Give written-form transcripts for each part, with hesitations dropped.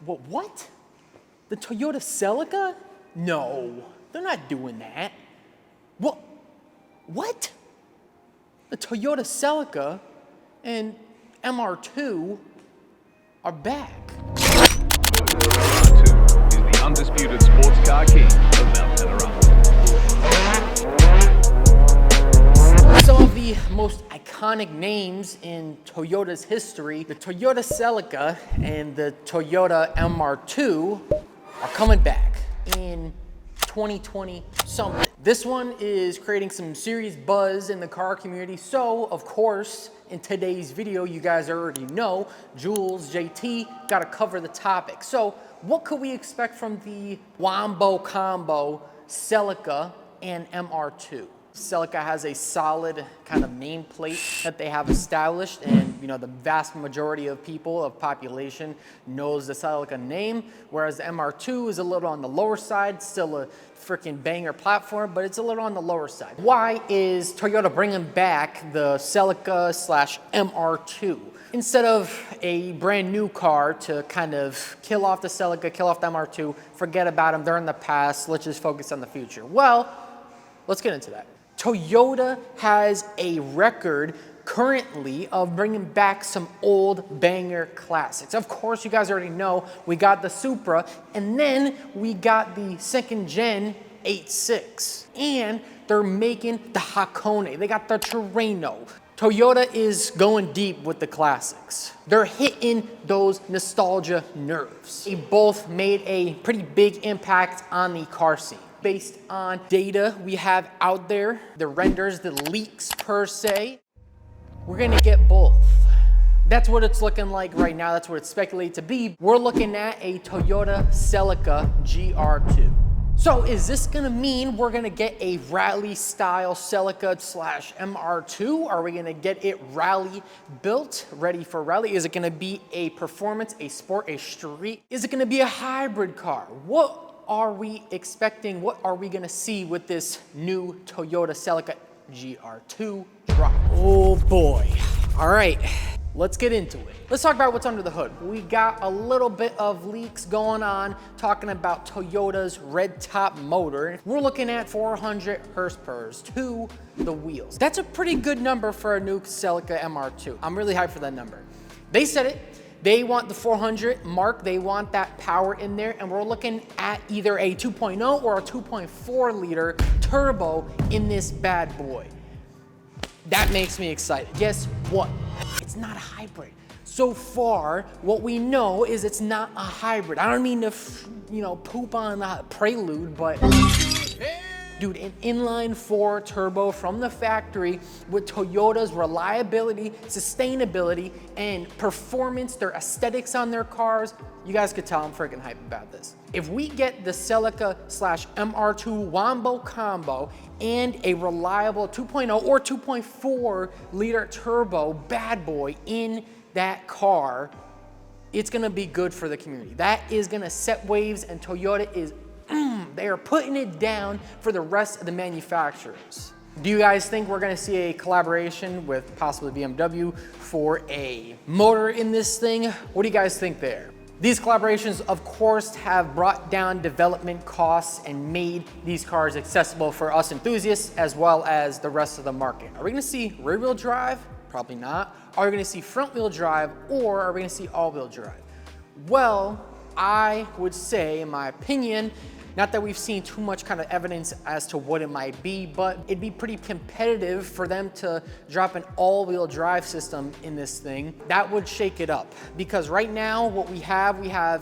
What? The Toyota Celica? No, they're not doing that. What? The Toyota Celica and MR2 are back. MR2 is the undisputed sports car king of Mount Panorama. Some of the most iconic names in Toyota's history, the Toyota Celica and the Toyota MR2 are coming back in 2020 something. This one is creating some serious buzz in the car community. So of course, in today's video, you guys already know, Jules, JT, gotta cover the topic. So what could we expect from the Wombo combo Celica and MR2? Celica has a solid kind of nameplate that they have established, and you know the vast majority of people, of population, knows the Celica name, whereas the MR2 is a little on the lower side, still a freaking banger platform, but it's a little on the lower side. Why is Toyota bringing back the Celica / MR2? Instead of a brand new car to kind of kill off the Celica, kill off the MR2, forget about them, they're in the past, let's just focus on the future. Well, let's get into that. Toyota has a record currently of bringing back some old banger classics. Of course, you guys already know we got the Supra, and then we got the second gen 8.6, and they're making the Hakone. They got the Terreno. Toyota is going deep with the classics. They're hitting those nostalgia nerves. They both made a pretty big impact on the car scene. Based on data we have out there, the renders, the leaks per se, we're gonna get both. That's what it's looking like right now. That's what it's speculated to be. We're looking at a Toyota Celica GR2. So is this gonna mean we're gonna get a rally style Celica / MR2? Are we gonna get it rally built, ready for rally? Is it gonna be a performance, a sport, a street? Is it gonna be a hybrid car? What are we expecting? What are we gonna see with this new Toyota Celica GR2 drop? Oh boy. All right, let's get into it. Let's talk about what's under the hood. We got a little bit of leaks going on, talking about Toyota's red top motor. We're looking at 400 horsepower to the wheels. That's a pretty good number for a new Celica MR2. I'm really hyped for that number. They said it. They want the 400 mark, they want that power in there, and we're looking at either a 2.0 or a 2.4 liter turbo in this bad boy. That makes me excited. Guess what? It's not a hybrid. So far, what we know is it's not a hybrid. I don't mean to, poop on the prelude, but dude, an inline 4 turbo from the factory with Toyota's reliability, sustainability, and performance, their aesthetics on their cars. You guys could tell I'm freaking hyped about this. If we get the Celica / MR2 Wombo combo and a reliable 2.0 or 2.4 liter turbo bad boy in that car, it's gonna be good for the community. That is gonna set waves, and Toyota is they are putting it down for the rest of the manufacturers. Do you guys think we're gonna see a collaboration with possibly BMW for a motor in this thing? What do you guys think there? These collaborations, of course, have brought down development costs and made these cars accessible for us enthusiasts as well as the rest of the market. Are we gonna see rear-wheel drive? Probably not. Are we gonna see front-wheel drive, or are we gonna see all-wheel drive? Well, I would say, in my opinion, not that we've seen too much kind of evidence as to what it might be, but it'd be pretty competitive for them to drop an all-wheel drive system in this thing. That would shake it up, because right now what we have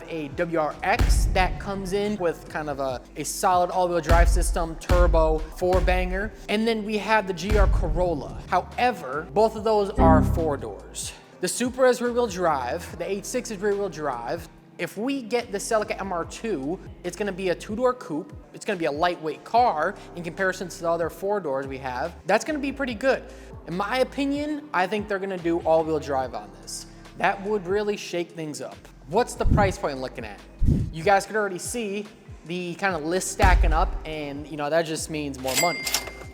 a WRX that comes in with kind of a solid all-wheel drive system, turbo, 4-banger, and then we have the GR Corolla. However, both of those are 4 doors. The Supra is rear-wheel drive, the 8.6 is rear-wheel drive. If we get the Celica MR2, it's gonna be a 2-door coupe. It's gonna be a lightweight car in comparison to the other 4 doors we have. That's gonna be pretty good. In my opinion, I think they're gonna do all-wheel drive on this. That would really shake things up. What's the price point looking at? You guys could already see the kind of list stacking up, and that just means more money.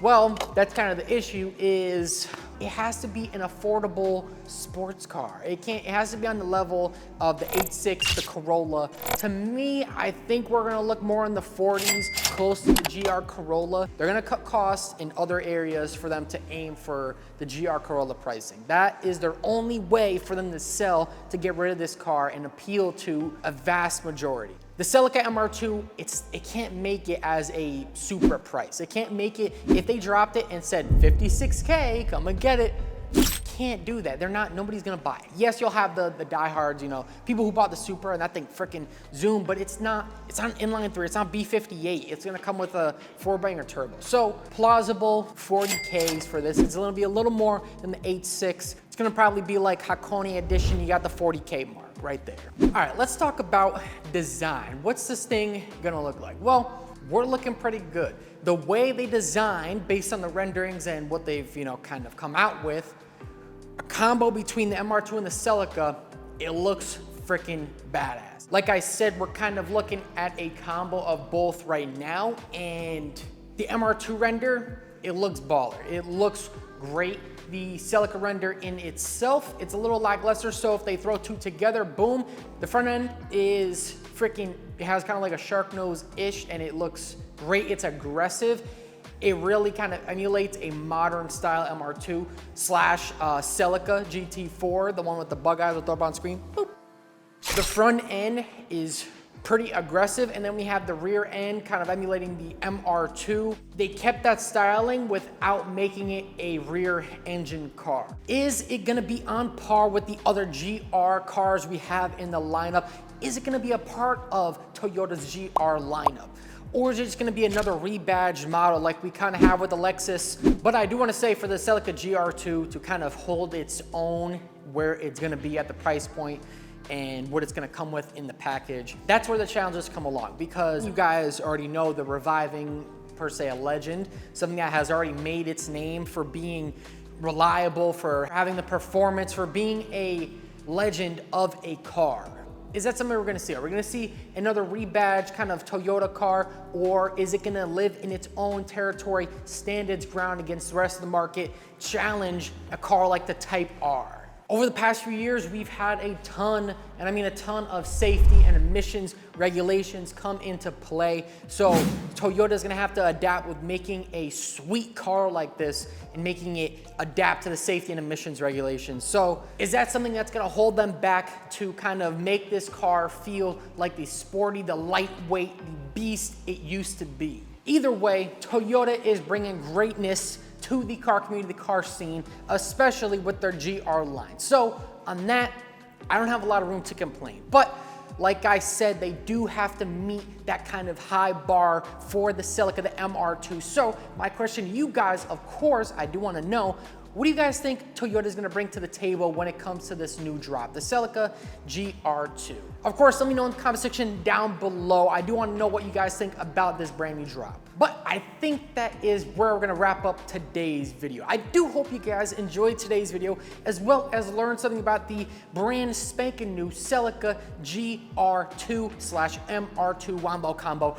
Well, that's kind of the issue is it has to be an affordable sports car. It has to be on the level of the 8.6, the Corolla. To me, I think we're gonna look more in the 40s, close to the GR Corolla. They're gonna cut costs in other areas for them to aim for the GR Corolla pricing. That is their only way for them to sell, to get rid of this car and appeal to a vast majority. The Celica MR2, it can't make it as a super price. It can't make it, if they dropped it and said 56K, come and get it, can't do that. Nobody's gonna buy it. Yes, you'll have the diehards, you know, people who bought the Super and that thing freaking zoomed, but it's not inline 3, it's not B58. It's gonna come with a 4-banger turbo. So plausible 40Ks for this. It's gonna be a little more than the 8.6. It's gonna probably be like Hakone Edition. You got the 40K mark right there. All right, let's talk about design. What's this thing gonna look like? Well, we're looking pretty good. The way they designed, based on the renderings and what they've, you know, kind of come out with, a combo between the MR2 and the Celica, it looks freaking badass. Like I said, we're kind of looking at a combo of both right now, and the MR2 render, it looks baller. It looks great. The Celica render in itself, it's a little lackluster, so if they throw two together, boom. The front end is freaking, it has kind of like a shark nose-ish, and it looks great. It's aggressive. It really kind of emulates a modern style MR2 slash Celica GT4, the one with the bug eyes with up on screen. Boop. The front end is pretty aggressive, and then we have the rear end kind of emulating the MR2. They kept that styling without making it a rear engine car. Is it gonna be on par with the other GR cars we have in the lineup? Is it gonna be a part of Toyota's GR lineup? Or is it just gonna be another rebadged model like we kind of have with the Lexus? But I do wanna say, for the Celica GR2 to kind of hold its own where it's gonna be at the price point and what it's gonna come with in the package, that's where the challenges come along, because you guys already know the reviving, per se, a legend, something that has already made its name for being reliable, for having the performance, for being a legend of a car. Is that something we're gonna see? Are we gonna see another rebadged kind of Toyota car, or is it gonna live in its own territory, stand its ground against the rest of the market, challenge a car like the Type R? Over the past few years, we've had a ton, and I mean a ton, of safety and emissions regulations come into play. So Toyota's gonna have to adapt with making a sweet car like this and making it adapt to the safety and emissions regulations. So is that something that's gonna hold them back to kind of make this car feel like the sporty, the lightweight, the beast it used to be? Either way, Toyota is bringing greatness to the car community, the car scene, especially with their GR line. So on that, I don't have a lot of room to complain. But like I said, they do have to meet that kind of high bar for the Celica, the MR2. So my question to you guys, of course, I do want to know, what do you guys think Toyota is going to bring to the table when it comes to this new drop, the Celica GR2? Of course, let me know in the comment section down below. I do want to know what you guys think about this brand new drop. But I think that is where we're going to wrap up today's video. I do hope you guys enjoyed today's video, as well as learned something about the brand spanking new Celica GR2/MR2 Wombo combo.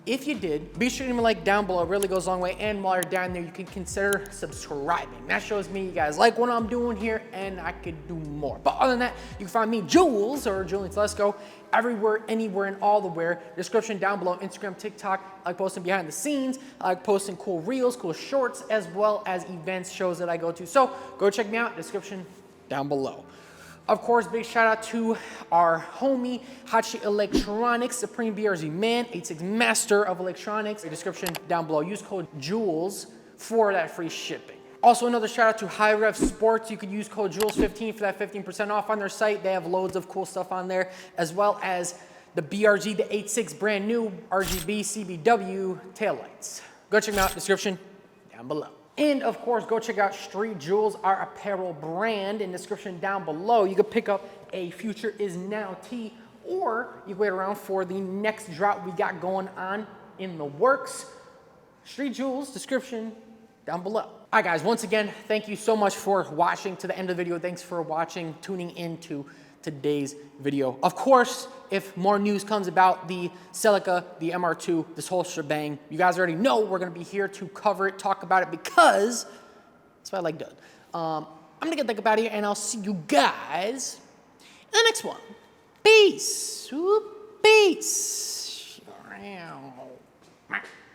If you did, be sure to leave a like down below. It really goes a long way. And while you're down there, you can consider subscribing. That shows me you guys like what I'm doing here, and I could do more. But other than that, you can find me, Jules, or Julian Telesco, everywhere, anywhere, and all the where. Description down below, Instagram, TikTok. I like posting behind the scenes. I like posting cool reels, cool shorts, as well as events, shows that I go to. So go check me out. Description down below. Of course, big shout out to our homie, Hachi Electronics, Supreme BRZ man, 8.6 master of electronics. The description down below. Use code JULES for that free shipping. Also, another shout out to HiRev Sports. You could use code JULES15 for that 15% off on their site. They have loads of cool stuff on there, as well as the BRZ, the 8.6 brand new RGB CBW taillights. Go check them out. Description down below. And of course, go check out Street Jewels, our apparel brand, in the description down below. You can pick up a Future Is Now tee, or you can wait around for the next drop we got going on in the works. Street Jewels, description down below. All right, guys, once again, thank you so much for watching to the end of the video. Thanks for watching, tuning into today's video. Of course, if more news comes about the Celica, the MR2, this whole shebang, you guys already know we're gonna be here to cover it, talk about it, because that's what I like doing. I'm gonna get the heck out of here, and I'll see you guys in the next one. Peace. Peace.